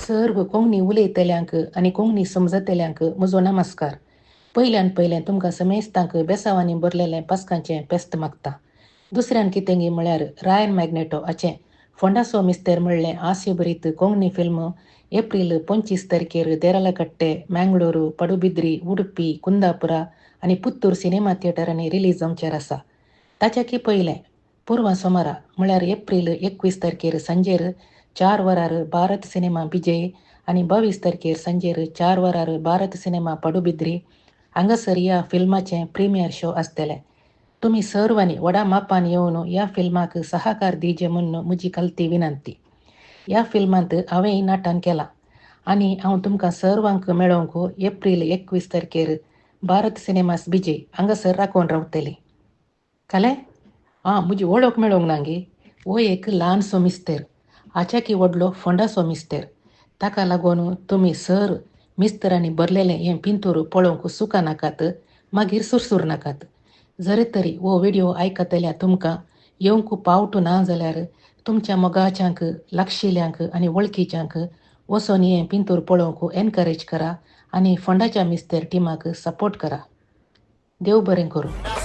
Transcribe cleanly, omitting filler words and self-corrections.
सर्व कोंकणी उलयतल्यांक आनी कोंकणी समजतल्यांक म्हजो नमस्कार. पयल्यान तुमकां समेस्तांक बेसांवांनी बरलेलें पास्कांचें पेस्त मागता. दुसऱ्यान कितेंगी म्हळ्यार रायन मॅग्नेटो हाचें फोंडासो मिस्तेर म्हणलें हास्यभरीत कोंकणी फिल्म एप्रील 25 तारखेर देरालकट्टे, मँगळूरू, पडुबिद्री, उडपी, कुंदापुरा आनी पुत्तूर सिनेमा थिएटरांनी रिलीज जावचेर आसा. ताच्या पयलें पुरवां सोमारा म्हळ्यार एप्रील 21 तारखेर सांजेर 4 वरार भारत सिनेमा विजय आनी 22 तारखेर सांजेर 4 वरार भारत सिनेमा पडुबिद्री हांगासर ह्या फिल्माचें प्रिमियर शो आसतलें. तुमी सर्वांनी व्हडा मापान येवन ह्या फिल्माक सहकार दिवचे म्हूण म्हजी कल्ती विनंती. ह्या फिल्मांत हांवेंय नाटन केलां आनी हांव तुमकां सर्वांक मेळोवंक एप्रील 21 तारखेर भारत सिनेमास विजय हांगासर राखून रावतली. कळ्ळें? म्हजी वळख मेळोवंक ना गे. हो एक ल्हानसो मिस्तेर, हाच्या व्हडलो फोंडासो मिस्तेर. ताका लागून तुमी सर मिस्तेरांनी बरलेलें हें पिंतूर पळोवंक सुका नाकात, मागीर सुरसूर नाकात. जर तरी हो व्हिडिओ आयकतल्या तुमकां येवंक पावट ना जाल्यार तुमच्या मोगाच्यांक, लागशिल्यांक आनी वळखीच्यांक वचोन हें पिंतूर पळोवंक एनकरेज करा आनी फोंडाच्या मिस्तेर टिमाक सपोर्ट करा. देव बरें करूं.